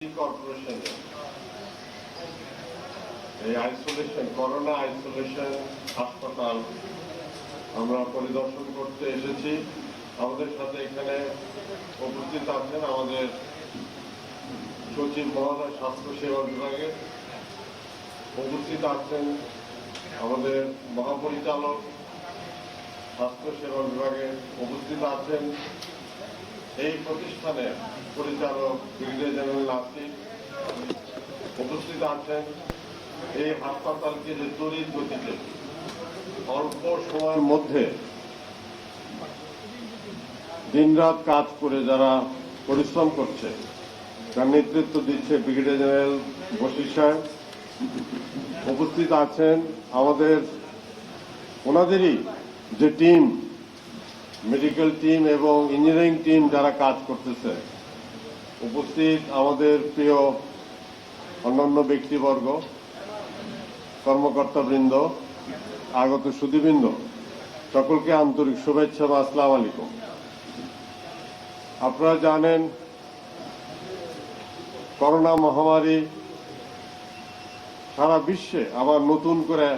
কর্পোরেশনে এই isolation corona isolation হাসপাতাল আমরা পরিদর্শন করতে এসেছি। আমাদের সাথে এখানে উপস্থিত আছেন আমাদের সচিব মহোদয় স্বাস্থ্য সেবা বিভাগে, উপস্থিত আছেন আমাদের মহাপরিচালক স্বাস্থ্য সেবা বিভাগে, উপস্থিত আছেন এই প্রতিষ্ঠানের পরিচালক ব্রিগেডিয়ার জেনারেল নাসির, উপস্থিত আছেন এই হাসপাতালকে যে তড়িৎ গতিতে অল্প সময়ের মধ্যে দিনরাত কাজ করে যারা পরিশ্রম করছে, তার নেতৃত্ব দিচ্ছে ব্রিগেডিয়ার জেনারেল বশির সাহেব। উপস্থিত আছেন আমাদের ওনাদেরই যে টিম, মেডিকেল টিম এবং ইঞ্জিনিয়ারিং টিম যারা কাজ করতেছে। উপস্থিত আমাদের প্রিয় অন্যান্য ব্যক্তিবর্গ, কর্মকর্তাবৃন্দ, আগত সুধীবৃন্দ, সকলকে আন্তরিক শুভেচ্ছা বা আসসালামু আলাইকুম। আপনারা জানেন করোনা মহামারী সারা বিশ্বে আবার নতুন করে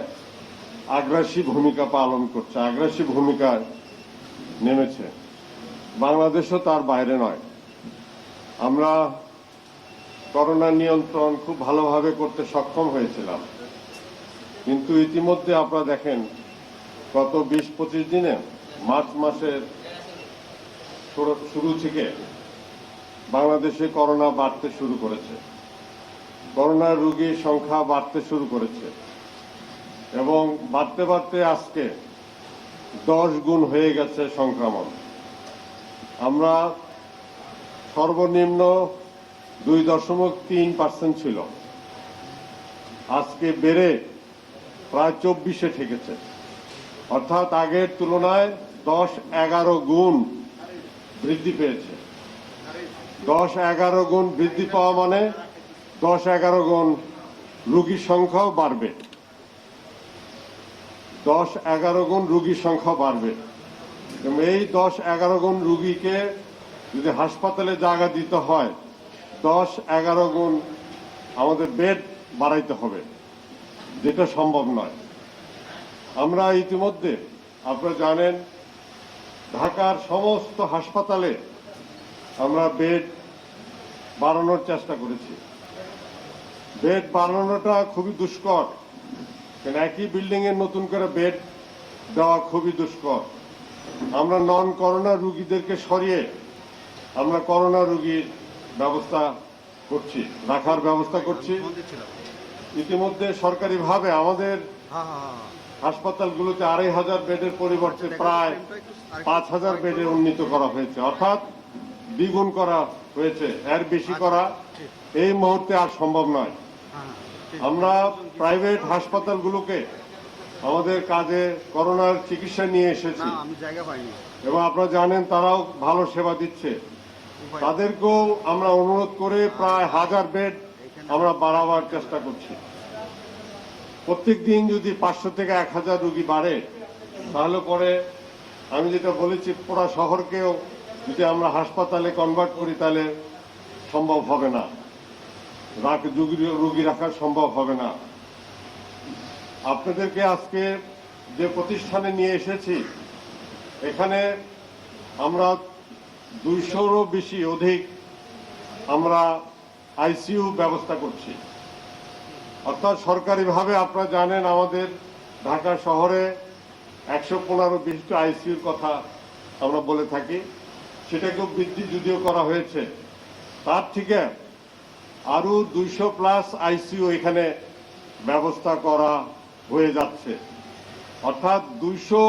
আগ্রাসী ভূমিকা পালন করছে, আগ্রাসী ভূমিকায় নেমেছে। বাংলাদেশও তার বাইরে নয়। আমরা করোনা নিয়ন্ত্রণ খুব ভালোভাবে করতে সক্ষম হয়েছিলাম, কিন্তু ইতিমধ্যে আপনারা দেখেন গত 20-25 দিনে মার্চ মাসের শুরু থেকে বাংলাদেশে করোনা বাড়তে শুরু করেছে, করোনার রোগীর সংখ্যা বাড়তে শুরু করেছে এবং বাড়তে বাড়তে আজকে 10 গুণ হয়ে গেছে সংক্রমণ। আমরা সর্বনিম্ন 2.3% ছিল, আজকে বেড়ে প্রায় 24-এ ঠেকেছে। অর্থাৎ আগের তুলনায় 10-11 গুণ বৃদ্ধি পেয়েছে। 10-11 গুণ বৃদ্ধি পাওয়া মানে 10-11 গুণ রোগীর সংখ্যাও বাড়বে, 10-11 গুণ রোগীর সংখ্যা বাড়বে। এবং এই 10-11 গুণ রোগীকে যদি হাসপাতালে জায়গা দিতে হয়, 10-11 গুণ আমাদের বেড বাড়াইতে হবে, যেটা সম্ভব নয়। আমরা ইতিমধ্যে আপনারা জানেন ঢাকার সমস্ত হাসপাতালে আমরা বেড বাড়ানোর চেষ্টা করেছি। বেড বাড়ানোটা খুবই দুষ্কর, কারণ একই বিল্ডিং এ নতুন করে বেড দেওয়া খুবই দুষ্কর। আমরা নন করোনা রোগীদেরকে সরিয়ে আমরা করোনা রোগীর ব্যবস্থা করছি, রাখার ব্যবস্থা করছি। ইতিমধ্যে সরকারিভাবে আমাদের হাসপাতালগুলোতে 2500 বেডের পরিবর্তে প্রায় 5000 বেডে উন্নীত করা হয়েছে, অর্থাৎ দ্বিগুণ করা হয়েছে। এর বেশি করা এই মুহূর্তে আর সম্ভব নয়। আমরা প্রাইভেট হাসপাতালগুলোকে আমাদের কাজে করোনার চিকিৎসা নিয়ে এসেছি এবং আপনারা জানেন তারাও ভালো সেবা দিচ্ছে। তাদেরকেও আমরা অনুরোধ করে প্রায় 1000 বেড আমরা বাড়াবার চেষ্টা করছি। প্রত্যেক দিন যদি 500 থেকে 1000 রোগী বাড়ে, তাহলে পরে আমি যেটা বলেছি পুরা শহরকেও যদি আমরা হাসপাতালে কনভার্ট করি তাহলে সম্ভব হবে না, রোগী রাখা সম্ভব হবে না। আপনাদেরকে আজকে যে প্রতিষ্ঠানে নিয়ে এসেছি, এখানে আমরা 200-রও অধিক আমরা আইসিইউ ব্যবস্থা করছি। অর্থাৎ সরকারিভাবে আপনারা জানেন আমাদের ঢাকা শহরে 115 আইসিইউর কথা আমরা বলে থাকি, সেটাকেও বৃদ্ধি যদিও করা হয়েছে। তার থেকে আরো 200+ আইসিইউ এখানে ব্যবস্থা করা হয়ে যাচ্ছে। অর্থাৎ 200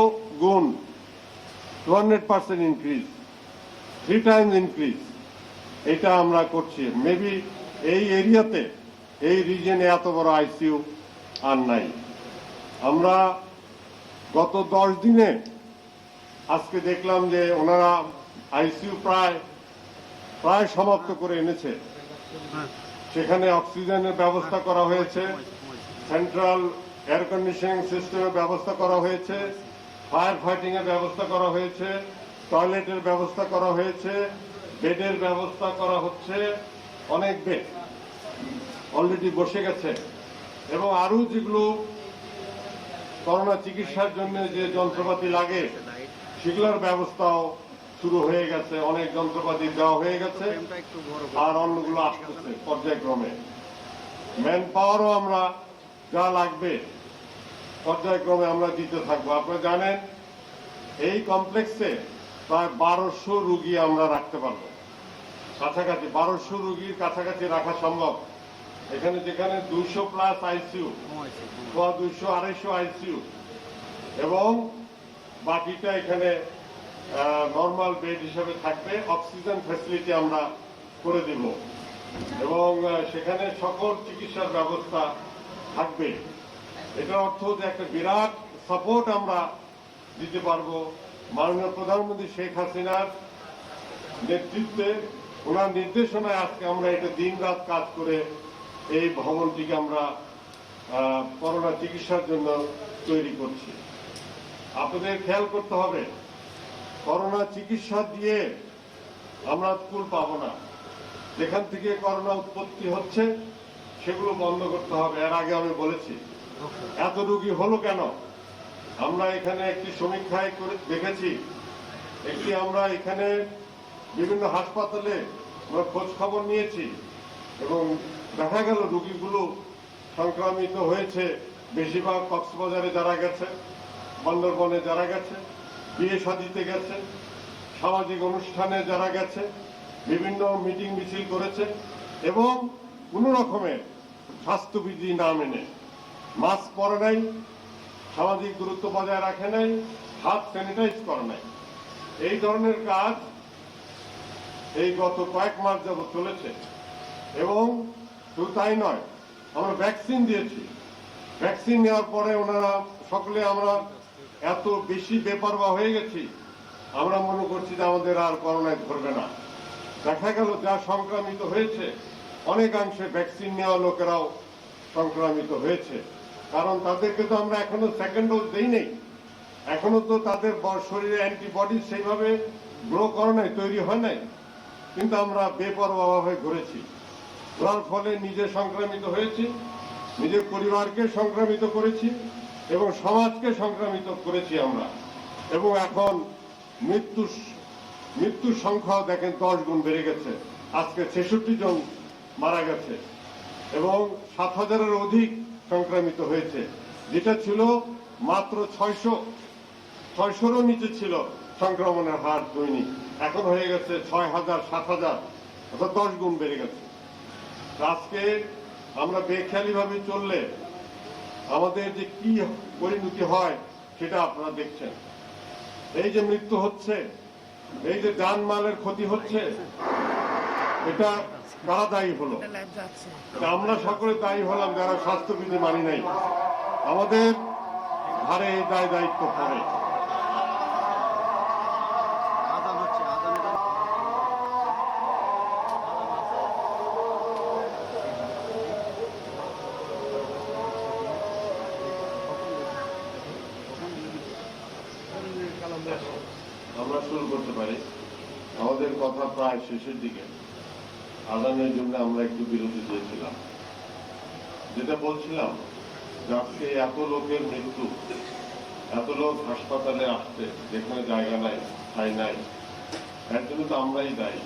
গুণ 200% ইনক্রিজ, 3 টাইমস ইনক্রিজ, এটা আমরা করছি। মেবি এই এরিয়াতে, এই রিজনে এত বড় আইসিইউ আর নাই। আমরা গত 10 দিনে আজকে দেখলাম যে ওনারা আইসিইউ প্রায় সমাপ্ত করে এনেছে। সেখানে অক্সিজেনের ব্যবস্থা করা হয়েছে, সেন্ট্রাল এয়ার কন্ডিশনিং সিস্টেমের ব্যবস্থা করা হয়েছে, ফায়ার ফাইটিং এর ব্যবস্থা করা হয়েছে, টয়লেটের ব্যবস্থা করা হয়েছে, বেডের ব্যবস্থা করা হচ্ছে, অনেক বেড। অলরেডি বসে গেছে এবং আরো যেগুলো করোনা চিকিৎসার জন্য যে যন্ত্রপাতি লাগে সেগুলোর ব্যবস্থাও শুরু হয়ে গেছে, অনেক যন্ত্রপাতি দেওয়া হয়ে গেছে আর অন্যগুলো আসতেছে পর্যায়ক্রমে। ম্যান পাওয়ারও আমরা যা লাগবে পর্যায়ক্রমে আমরা দিতে থাকবো। আপনারা জানেন এই কমপ্লেক্সে প্রায় 1200 রুগী আমরা রাখতে পারবো, কাছাকাছি 1200 রুগীর কাছাকাছি রাখা সম্ভব। এখানে যেখানে 200+ আইসিইউ, 200-250 আইসিইউ এবং বাকিটা এখানে নর্মাল বেড হিসেবে থাকবে। অক্সিজেন ফ্যাসিলিটি আমরা করে দিব এবং সেখানে সকল চিকিৎসার ব্যবস্থা থাকবে। এটার অর্থ যে একটা বিরাট সাপোর্ট আমরা দিতে পারবো মাননীয় প্রধানমন্ত্রী শেখ হাসিনার নেতৃত্বে, ওনার নির্দেশনায় আজকে আমরা এটা দিন রাত কাজ করে এই ভবনটিকে আমরা করোনা চিকিৎসার জন্য তৈরি করছি। আপনাদের খেয়াল করতে হবে, করোনা চিকিৎসা দিয়ে আমরা কুল পাবো না। যেখান থেকে করোনা উৎপত্তি হচ্ছে সেগুলো বন্ধ করতে হবে। এর আগে আমি বলেছি এত রোগী হলো কেন। আমরা এখানে একটি সমীক্ষায় করে দেখেছি, আমরা এখানে বিভিন্ন হাসপাতালে আমরা খোঁজ খবর নিয়েছি এবং দেখা গেল রোগীগুলো সংক্রমিত হয়েছে বেশিরভাগ কক্সবাজারে যারা গেছে, বান্দরবনে যারা গেছে, বিয়ে শাদিতে গেছে, সামাজিক অনুষ্ঠানে যারা গেছে, বিভিন্ন মিটিং মিছিল করেছে এবং কোন রকমের স্বাস্থ্যবিধি না মেনে মাস্ক পরে নাই, সামাজিক দূরত্ব বজায় রাখে নাই, হাত স্যানিটাইজ করে নাই। এই ধরনের কাজ এই গত কয়েক মাস যাবত চলেছে এবং শুধু তাই নয়, আমরা ভ্যাকসিন দিয়েছি। ভ্যাকসিন নেওয়ার পরে ওনারা সকলে আমরা এত বেশি বেপরোয়া হয়ে গেছি, আমরা মনে করছি যে আমাদের আর করোনায় ধরবে না। দেখা গেল যা সংক্রমিত হয়েছে অনেকাংশে ভ্যাকসিন নেওয়া লোকেরাও সংক্রমিত হয়েছে, কারণ তাদেরকে তো আমরা এখনো সেকেন্ড ডোজ দেই নেই, এখনো তো তাদের শরীরে অ্যান্টিবডি সেইভাবে গ্রো করে নাই, তৈরি হয় নাই, কিন্তু আমরা বেপরোয়া হয়ে ঘুরেছি। যার ফলে নিজে সংক্রমিত হয়েছি, নিজের পরিবারকে সংক্রমিত করেছি এবং সমাজকে সংক্রমিত করেছি আমরা। এবং এখন মৃত্যুর সংখ্যাও দেখেন 10 গুণ বেড়ে গেছে, আজকে 66 জন মারা গেছে এবং 7000-এর অধিক সংক্রমিত হয়েছে, যেটা ছিল মাত্র 600-600-রও নিচে ছিল সংক্রমণের হার দৈনিক, এখন হয়ে গেছে 6000-7000, অর্থাৎ 10 গুণ বেড়ে গেছে। আজকে আমরা বেখেয়ালি ভাবে চললে আমাদের যে কি পরিণতি হয় সেটা আপনারা দেখছেন। এই যে মৃত্যু হচ্ছে, এই যে জানমালের ক্ষতি হচ্ছে, এটা কারা দায়ী হলো? আমরা সকলে দায়ী হলাম যারা স্বাস্থ্যবিধি মানি নাই। আমাদের ঘাড়ে এই দায়িত্ব পড়ে। আমরা শুরু করতে পারি। আমাদের কথা প্রায় শেষের দিকে। আজানের জন্য আমরা একটু বিরতি দিয়েছিলাম। যেটা বলছিলাম যে আজকে এত লোকের মৃত্যু, এত লোক হাসপাতালে আসছে যেখানে জায়গা নাই, ঠাই নাই, এর জন্য তো আমরাই দায়ী।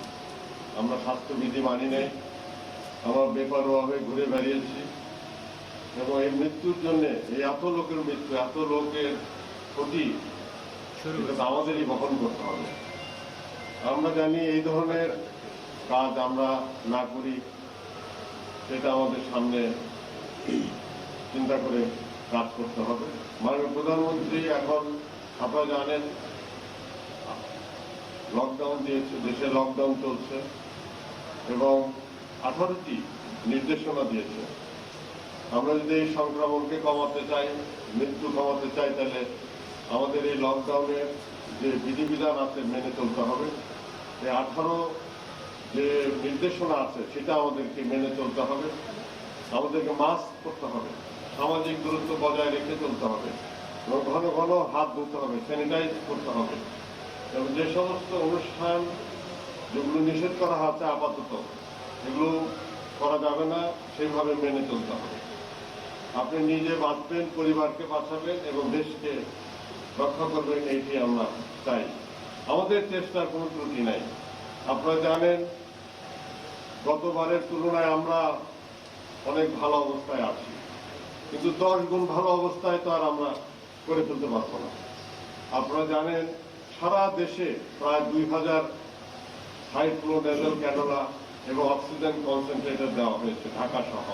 আমরা স্বাস্থ্যবিধি মানি নাই, আমরা বেপরোয়া হয়ে ঘুরে বেরিয়েছি এবং এই মৃত্যুর জন্য, এই এত লোকের মৃত্যু, এত লোকের ক্ষতি আমাদেরই বহন করতে হবে। আমরা জানি এই ধরনের কাজ আমরা না করি, সেটা আমাদের সামনে চিন্তা করে কাজ করতে হবে। মাননীয় প্রধানমন্ত্রী এখন আপনারা জানেন লকডাউন দিয়েছে, দেশে লকডাউন চলছে এবং 18টি নির্দেশনা দিয়েছে। আমরা যদি এই সংক্রমণকে কমাতে চাই, মৃত্যু কমাতে চাই, তাহলে আমাদের এই লকডাউনের যে বিধিবিধান আছে মেনে চলতে হবে। এই 18 যে নির্দেশনা আছে সেটা আমাদেরকে মেনে চলতে হবে। আমাদেরকে মাস্ক পরতে হবে, সামাজিক দূরত্ব বজায় রেখে চলতে হবে এবং ঘন ঘন হাত ধুতে হবে, স্যানিটাইজ করতে হবে এবং যে সমস্ত অনুষ্ঠান যেগুলো নিষেধ করা আছে আপাতত, এগুলো করা যাবে না, সেইভাবে মেনে চলতে হবে। আপনি নিজে বাঁচবেন, পরিবারকে বাঁচাবেন এবং দেশকে রক্ষা করবেন, এইটি আমরা চাই। আমাদের চেষ্টার কোনো ত্রুটি নাই। আপনারা জানেন গতবারের তুলনায় আমরা অনেক ভালো অবস্থায় আছি, কিন্তু 10 গুণ ভালো অবস্থায় তো আর আমরা করে ফেলতে পারবো না। আপনারা জানেন সারা দেশে প্রায় 2000 হাই ফ্লো নেজাল ক্যানোলা এবং অক্সিজেন কনসেন্ট্রেটর দেওয়া হয়েছে ঢাকা সহ,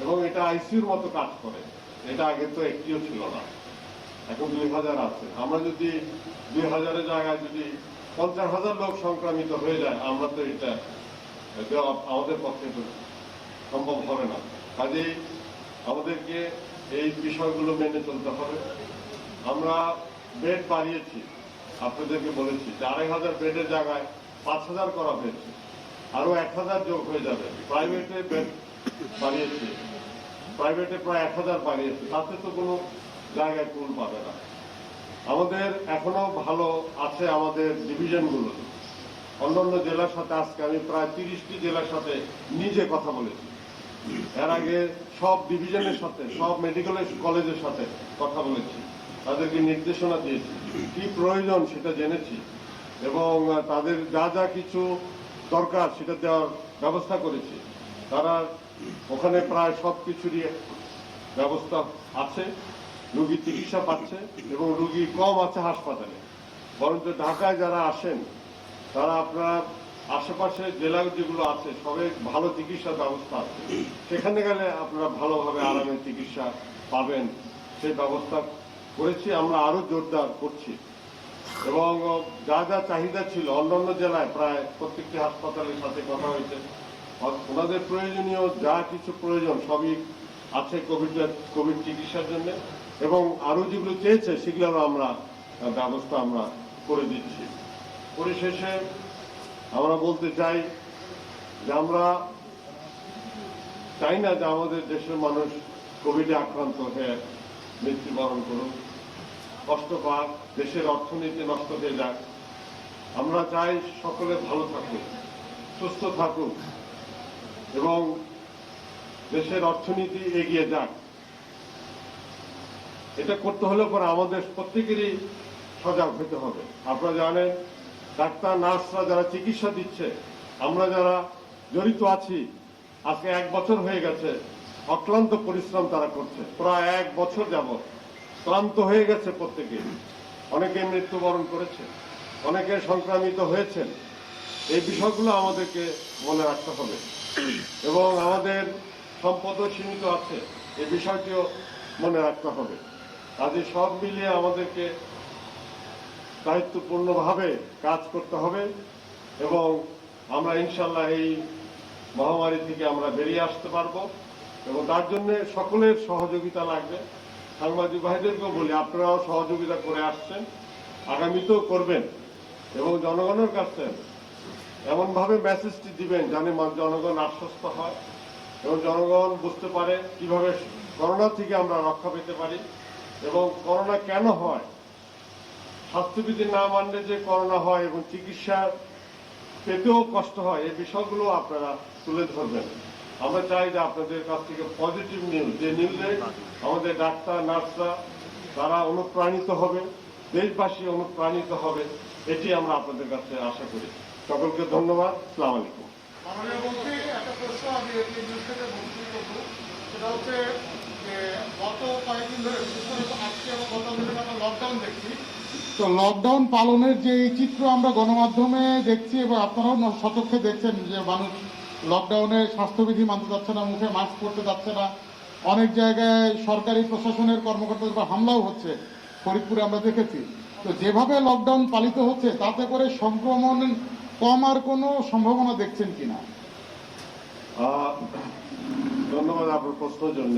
এবং এটা আইসিইউর মতো কাজ করে। এটা আগে তো একটিও ছিল না, এখন 2000 আছে। আমরা যদি 2000-এর জায়গায় যদি 50,000 লোক সংক্রামিত হয়ে যায়, আমরা তো এটা আমাদের পক্ষে তো সম্ভব হবে না। কাজেই আমাদেরকে এই বিষয়গুলো মেনে চলতে হবে। আমরা বেড বাড়িয়েছি, আপনাদেরকে বলেছি যে 2500 বেডের জায়গায় 5000 করা হয়েছে, আরো 1000 যোগ হয়ে যাবে। প্রাইভেটে বেড বাড়িয়েছি, প্রাইভেটে প্রায় 1000 বাড়িয়েছে, তাতে তো কোনো জায়গায় কুল পাবে না। আমাদের এখনো ভালো আছে আমাদের ডিভিশনগুলো। অন্যান্য জেলার সাথে আজকে আমি প্রায় 30টি জেলার সাথে নিজে কথা বলেছি। এর আগে সব ডিভিশনের সাথে, সব মেডিকেল কলেজের সাথে কথা বলেছি, তাদেরকে নির্দেশনা দিয়েছি, কি প্রয়োজন সেটা জেনেছি, এবং তাদের যা যা কিছু দরকার সেটা দেওয়ার ব্যবস্থা করেছি। তারা ওখানে প্রায় সব কিছুরই ব্যবস্থা আছে, রোগী চিকিৎসা পাচ্ছে এবং রোগী কম আছে হাসপাতালে। বরঞ্চ ঢাকায় যারা আসেন তারা আপনার আশেপাশে জেলা যেগুলো আছে সবে ভালো চিকিৎসার ব্যবস্থা আছে, সেখানে গেলে আপনারা ভালোভাবে আরামে চিকিৎসা পাবেন, সেই ব্যবস্থা করেছি। আমরা আরো জোরদার করছি এবং যা যা চাহিদা ছিল অন্যান্য জেলায় প্রায় প্রত্যেকটি হাসপাতালের সাথে কথা হয়েছে, ওনাদের প্রয়োজনীয় যা কিছু প্রয়োজন সবই আছে কোভিড চিকিৎসার জন্য, এবং আরো যেগুলো চেয়েছে সেগুলো আমরা ব্যবস্থা আমরা করে দিচ্ছি। পরিশেষে আমরা বলতে চাই যে আমরা চাই না যে আমাদের দেশের মানুষ কোভিডে আক্রান্ত হয়ে মৃত্যুবরণ করুক, কষ্ট পাক, দেশের অর্থনীতি নষ্ট হয়ে যাক। আমরা চাই সকলে ভালো থাকুক, সুস্থ থাকুক এবং দেশের অর্থনীতি এগিয়ে যাক। এটা করতে হলে পরে আমাদের প্রত্যেকেরই সজাগ হতে হবে। আপনারা জানেন ডাক্তার নার্সরা যারা চিকিৎসা দিচ্ছে, আমরা যারা জড়িত আছি, আজকে 1 বছর হয়ে গেছে, অক্লান্ত পরিশ্রম তারা করছে প্রায় 1 বছর যাবৎ। ক্লান্ত হয়ে গেছে প্রত্যেকে, অনেকে মৃত্যুবরণ করেছে, অনেকে সংক্রামিত হয়েছেন। এই বিষয়গুলো আমাদেরকে মনে রাখতে হবে এবং আমাদের সম্পদও সীমিত আছে, এই বিষয়টিও মনে রাখতে হবে। কাজে সব মিলিয়ে আমাদেরকে দায়িত্বপূর্ণভাবে কাজ করতে হবে এবং আমরা ইনশাল্লাহ এই মহামারী থেকে আমরা বেরিয়ে আসতে পারবো, এবং তার জন্য সকলের সহযোগিতা লাগবে। সাংবাদিক ভাইদেরকেও বলি, আপনারাও সহযোগিতা করে আসছেন, আগামীতেও করবেন, এবং জনগণের কাছে এমনভাবে মেসেজটি দিবেন যেন জনগণ আশ্বস্ত হয় এবং জনগণ বুঝতে পারে কিভাবে করোনা থেকে আমরা রক্ষা পেতে পারি এবং করোনা কেন হয়, স্বাস্থ্যবিধি না মানলে যে করোনা হয় এবং চিকিৎসা পেতেও কষ্ট হয়, এই বিষয়গুলো আপনারা তুলে ধরবেন। আমরা চাই যে আপনাদের কাছ থেকে পজিটিভ নিউজ, যে নিউজে আমাদের ডাক্তার নার্সরা তারা অনুপ্রাণিত হবে, দেশবাসী অনুপ্রাণিত হবে, এটি আমরা আপনাদের কাছে আশা করি। সকলকে ধন্যবাদ। আসসালামু আলাইকুম। একটা প্রশ্ন আমি নিউজ থেকে সেটা হচ্ছে যে গত কয়েকদিন ধরে, বিশেষ করে আজকে এবং গত দিনে আমরা লকডাউন দেখছি। তো লকডাউন পালনের যে চিত্র আমরা গণমাধ্যমে দেখছি এবং আপনারাও সচক্ষে দেখছেন যে মানুষ লকডাউনে স্বাস্থ্যবিধি মানতে যাচ্ছে না, মুখে মাস্ক পরতে যাচ্ছে না, অনেক জায়গায় সরকারি প্রশাসনের কর্মকর্তাদের উপর হামলাও হচ্ছে, ফরিদপুরে আমরা দেখেছি। তো যেভাবে লকডাউন পালিত হচ্ছে তাতে করে সংক্রমণ কমার কোনো সম্ভাবনা দেখছেন কিনা? ধন্যবাদ আপনার প্রশ্নের জন্য।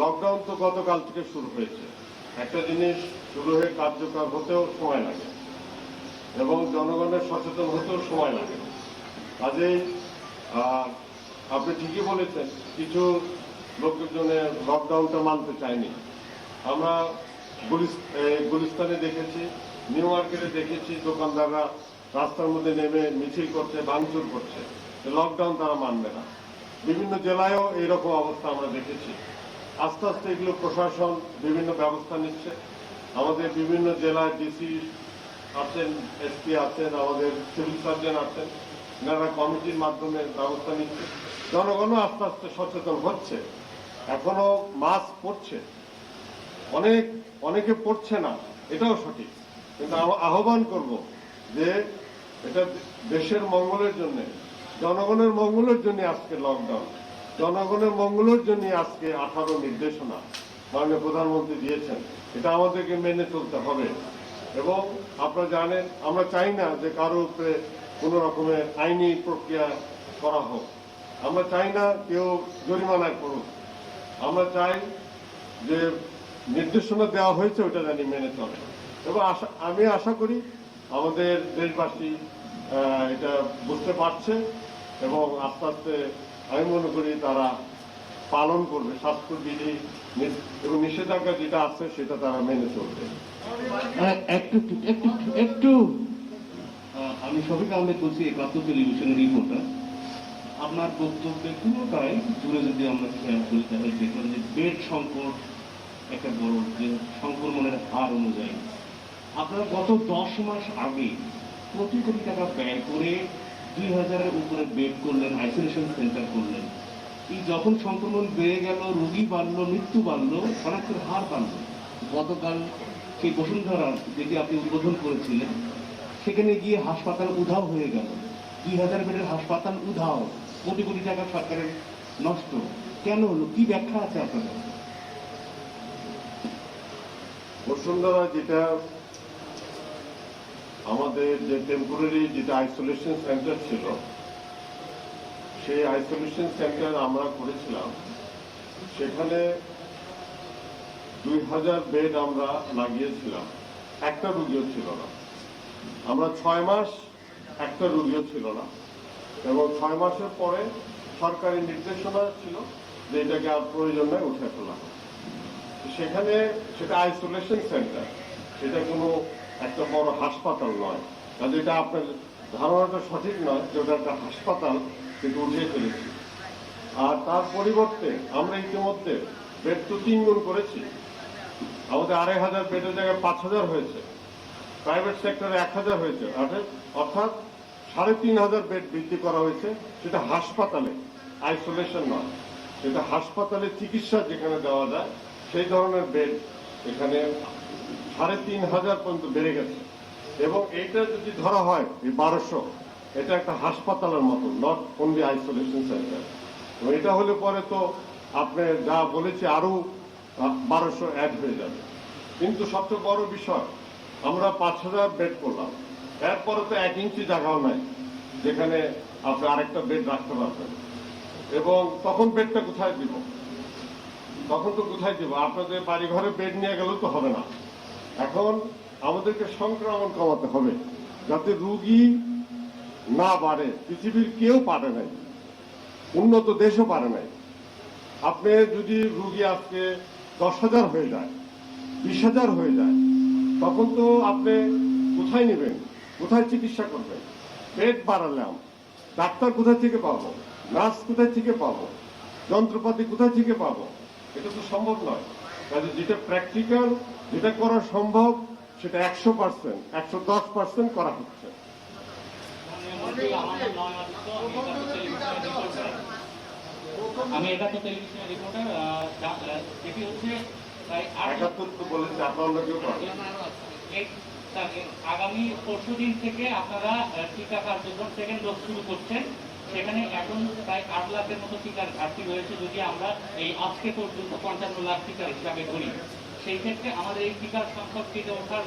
লকডাউন তো গতকাল থেকে শুরু হয়েছে। একটা জিনিস শুরু হয়ে কার্যকর হতেও সময় লাগে এবং জনগণের সচেতন হতেও সময় লাগে। কাজেই আপনি ঠিকই বলেছেন, কিছু লোকের জন্য লকডাউনটা মানতে চায়নি। আমরা গুলিস্তানে দেখেছি, নিউ মার্কেটে দেখেছি, দোকানদাররা রাস্তার মধ্যে নেমে মিছিল করছে, ভাঙচুর করছে। লকডাউন তারা মানবে না। বিভিন্ন জেলায়ও এইরকম অবস্থা আমরা দেখেছি। আস্তে আস্তে এগুলো প্রশাসন বিভিন্ন ব্যবস্থা নিচ্ছে। আমাদের বিভিন্ন জেলায় ডিসি আছেন, এসপি আছেন, আমাদের সিভিল সার্জন আছেন, এনারা কমিটির মাধ্যমে ব্যবস্থা নিচ্ছে। জনগণও আস্তে আস্তে সচেতন হচ্ছে। এখনো মাস্ক পরছে, অনেকে পড়ছে না, এটাও সঠিক। কিন্তু আহ্বান করব যে এটা দেশের মঙ্গলের জন্য, জনগণের মঙ্গলের জন্য আজকে লকডাউন, জনগণের মঙ্গলের জন্য আজকে 18 নির্দেশনা মাননীয় প্রধানমন্ত্রী দিয়েছেন। এটা আমাদেরকে মেনে চলতে হবে। এবং আপনারা জানেন, আমরা চাই না যে কারোর উপরে কোনো রকমের আইনি প্রক্রিয়া করা হোক। আমরা চাই না কেউ জরিমানা করুক। আমরা চাই যে নির্দেশনা দেওয়া হয়েছে ওটা জানি মেনে চলে। এবং আমি আশা করি আমাদের দেশবাসী এটা বুঝতে পারছে এবং আস্তে আস্তে আমি মনে করি তারা পালন করবে স্বাস্থ্যবিধি এবং নিষেধাজ্ঞা যেটা আছে সেটা তারা মেনে চলবে। একটু আমি শফিক আহমেদ বলছি, 71 টেলিভিশনের রিপোর্টার। আপনার বক্তব্যের পুরোটাই জুড়ে যদি আমরা খেয়াল করি তাহলে দেখলাম যে বেড সংকট একটা বড়, যে সংক্রমণের হার অনুযায়ী আপনারা গত 10 মাস আগে কোটি কোটি টাকা ব্যয় করে 2000-এর উপরে বেড করলেন, আইসোলেশন সেন্টার করলেন। এই যখন সংক্রমণ বেড়ে গেল, রোগী বাড়লো, মৃত্যু বাড়লো, শনাক্তের হার বাড়লো। গতকাল সেই বসুন্ধরা যেটি আপনি উদ্বোধন করেছিলেন, সেখানে গিয়ে হাসপাতাল উধাও হয়ে গেল। 2000 বেডের হাসপাতাল উধাও, কোটি কোটি টাকা সরকারের নষ্ট। কেন হলো, কি ব্যাখ্যা আছে আপনাদের? বসুন্ধরা যেটা আমাদের যে টেম্পোরারি যেটা আইসোলেশন সেন্টার ছিল, সেই আইসোলেশন সেন্টার আমরা করেছিলাম। সেখানে 2000 বেড আমরা লাগিয়েছিলাম, একটা রুগীও ছিল না। আমরা 6 মাস একটা রুগীও ছিল না। এবং 6 মাসের পরে সরকারি নির্দেশনা ছিল যে এটাকে আর প্রয়োজন নয়, উঠে ফেলা। সেখানে সেটা আইসোলেশন সেন্টার, সেটা কোনো একটা বড় হাসপাতাল নয়। কাজে এটা আপনার ধারণাটা সঠিক নয় যে ওটা একটা হাসপাতাল, কিন্তু উঠিয়ে ফেলেছি। আর তার পরিবর্তে আমরা ইতিমধ্যে বেড তো 3 গুণ করেছি। আমাদের 2500 বেডের জায়গায় 5000 হয়েছে, প্রাইভেট সেক্টরে 1000 হয়েছে, অর্থাৎ 3500 বেড বৃদ্ধি করা হয়েছে। সেটা হাসপাতালে, আইসোলেশন নয়, সেটা হাসপাতালে চিকিৎসা যেখানে দেওয়া যায় সেই ধরনের বেড এখানে 3500 পর্যন্ত বেড়ে গেছে। এবং এইটা যদি ধরা হয় এই 1200, এটা একটা হাসপাতালের মতো, নট অনলি আইসোলেশন সেন্টার। এটা হলে পরে তো আপনি যা বলেছি আরো 1200 অ্যাড হয়ে যাবে। কিন্তু সবচেয়ে বড় বিষয়, আমরা 5000 বেড করলাম, এরপরে তো 1 ইঞ্চি জায়গাও নাই যেখানে আপনি আরেকটা বেড রাখতে পারবেন। এবং তখন বেডটা কোথায় দিব? তখন তো কোথায় দিব? আপনাদের বাড়ি ঘরে বেড নিয়ে গেলেও তো হবে না। এখন আমাদেরকে সংক্রমণ কমাতে হবে যাতে রুগী না বাড়ে। পৃথিবীর কেউ পারে নাই, উন্নত দেশও পারে নাই। আপনি যদি রুগী আজকে 10,000 হয়ে যায়, 20,000 হয়ে যায়, তখন তো আপনি কোথায় নেবেন, কোথায় চিকিৎসা করবেন? বেড বাড়ালাম, ডাক্তার কোথায় থেকে পাবো, নার্স কোথায় থেকে পাবো, যন্ত্রপাতি কোথায় থেকে পাবো? এটা তো সম্ভব নয়। কাজে যেটা প্র্যাকটিক্যাল, যেটা করা সম্ভব, সেটা 100%, 110% করা হচ্ছে। আমি 71 টেলিভিশনের রিপোর্টার। যেটি হচ্ছে প্রায় 71 তো বলেছে, আপনার কেউ পারে। আগামী পরশুদিন থেকে আপনারা টিকা কার্যক্রম সেকেন্ড ডোজ শুরু করছেন। সেখানে এখন প্রায় 8 লাখের মতো টিকার ঘাটতি রয়েছে, যদি আমরা এই আজকে পর্যন্ত 55 লাখ টিকার হিসাবে ধরি। সেই ক্ষেত্রে আমাদের এই টিকার সংখ্যক টিকে ওঠার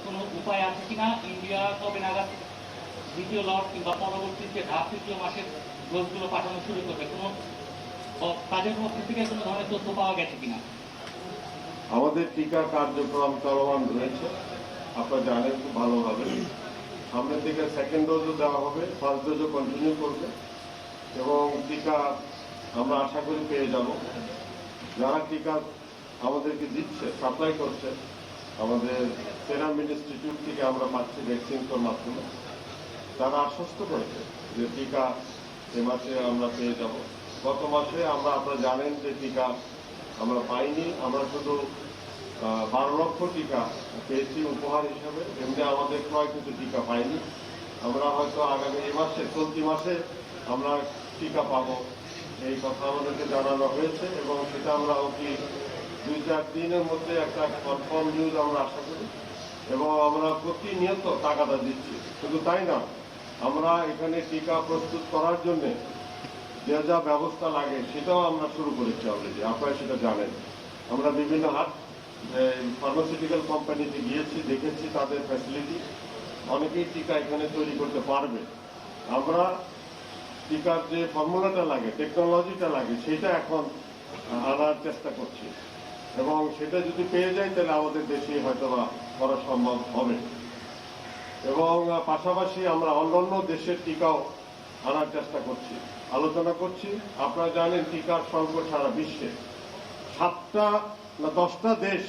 কোনো উপায় আছে কিনা? ইন্ডিয়া কবে নাগাদ দ্বিতীয় লট কিংবা পরবর্তীতে ধাপ 3য় মাসের ডোজগুলো পাঠানো শুরু করবে? কোনো কাজের মধ্যে থেকে কোনো ধরনের তথ্য পাওয়া গেছে কিনা? আমাদের টিকা কার্যক্রম চলমান রয়েছে, আপনারা জানেন খুব ভালোভাবে। সামনের দিকে সেকেন্ড ডোজও দেওয়া হবে, ফার্স্ট ডোজও কন্টিনিউ করবে। এবং টিকা আমরা আশা করি পেয়ে যাব। যারা টিকা আমাদেরকে দিচ্ছে, সাপ্লাই করছে, আমাদের সেরাম ইনস্টিটিউট থেকে আমরা পাচ্ছি ভ্যাকসিনটার মাধ্যমে। তারা আশ্বস্ত করেছে যে টিকা এ মাসে আমরা পেয়ে যাব। গত মাসে আপনারা জানেন যে টিকা আমরা পাইনি, আমরা শুধু 12 লক্ষ টিকা পেয়েছি উপহার হিসাবে, এমনি আমাদের ক্রয়কৃত টিকা পাইনি। আমরা হয়তো আগামী এই মাসে চলতি মাসে আমরা টিকা পাবো, এই কথা আমাদেরকে জানানো হয়েছে এবং সেটা আমরা অতি 2-4 দিনের মধ্যে একটা কনফার্ম নিউজ আমরা আশা করি এবং আমরা প্রতিনিয়ত তাগাদা দিচ্ছি। শুধু তাই না, আমরা এখানে টিকা প্রস্তুত করার জন্যে যা যা ব্যবস্থা লাগে সেটাও আমরা শুরু করেছি অলরেডি, আপনারা সেটা জানেন। আমরা বিভিন্ন ফার্মাসিউটিক্যাল কোম্পানিতে গিয়েছি, দেখেছি তাদের ফ্যাসিলিটি, অনেকেই টিকা এখানে তৈরি করতে পারবে। আমরা টিকার যে ফর্মুলাটা লাগে, টেকনোলজিটা লাগে, সেটা এখন আনার চেষ্টা করছি এবং সেটা যদি পেয়ে যাই তাহলে আমাদের দেশে হয়তো বা করা সম্ভব হবে। এবং পাশাপাশি আমরা অন্যান্য দেশের টিকাও আনার চেষ্টা করছি, আলোচনা করছি। আপনারা জানেন টিকার সংকট সারা বিশ্বে 7টা না 10টা দেশ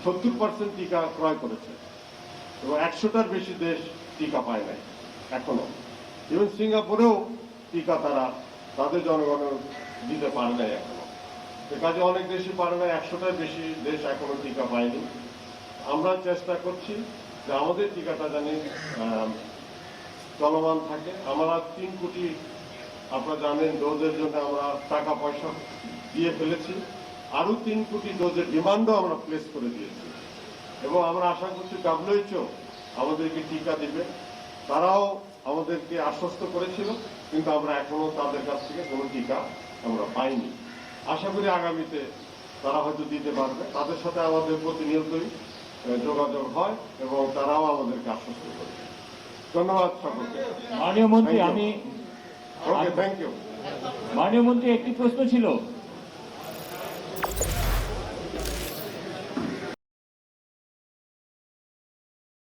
70% টিকা ক্রয় করেছে এবং 100টার বেশি দেশ টিকা পায় নাই এখনো। ইভেন সিঙ্গাপুরেও টিকা তারা তাদের জনগণের দিতে পারে নাই এখনো। এ কাজে অনেক দেশই পারে না, 100টার বেশি দেশ এখনো টিকা পায়নি। আমরা চেষ্টা করছি যে আমাদের টিকাটা জানি চলমান থাকে। আমরা 3 কোটি আপনারা জানেন ডোজের জন্য আমরা টাকা পয়সা দিয়ে ফেলেছি, আরো 3 কোটি ডোজের ডিমান্ডও আমরা প্লেস করে দিয়েছি এবং আমরা আশা করছি WHO আমাদেরকে টিকা দিবে। তারাও আমাদেরকে আশ্বস্ত করেছিল, কিন্তু আমরা এখনো তাদের কাছ থেকে কোনো টিকা আমরা পাইনি। আশা করি আগামীতে তারা হয়তো দিতে পারবে। তাদের সাথে আমাদের প্রতিনিয়তই যোগাযোগ হয় এবং তারাও আমাদেরকে আশ্বস্ত করে। ধন্যবাদ সকলকে। মাননীয় মন্ত্রী, ওকে, থ্যাংক ইউ। মাননীয় মন্ত্রী, একটি প্রশ্ন ছিল।